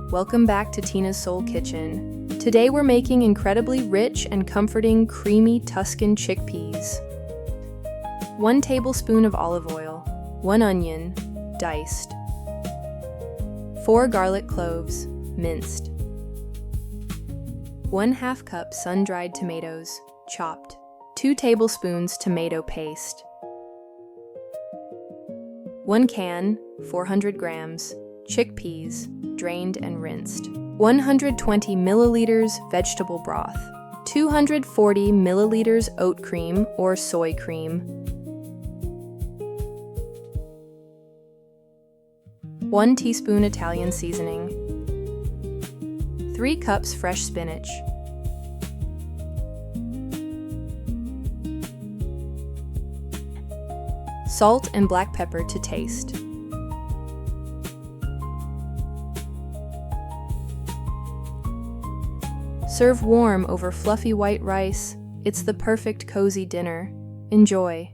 Welcome back to Tina's Soul Kitchen. Today we're making incredibly rich and comforting creamy Tuscan chickpeas. 1 tablespoon of olive oil, 1 onion, diced, 4 garlic cloves, minced, 1/2 cup sun-dried tomatoes, chopped, 2 tablespoons tomato paste, 1 can, 400 grams, chickpeas, drained and rinsed, 120 milliliters vegetable broth, 240 milliliters oat cream or soy cream, 1 teaspoon Italian seasoning, 3 cups fresh spinach, salt and black pepper to taste. Serve warm over fluffy white rice. It's the perfect cozy dinner. Enjoy.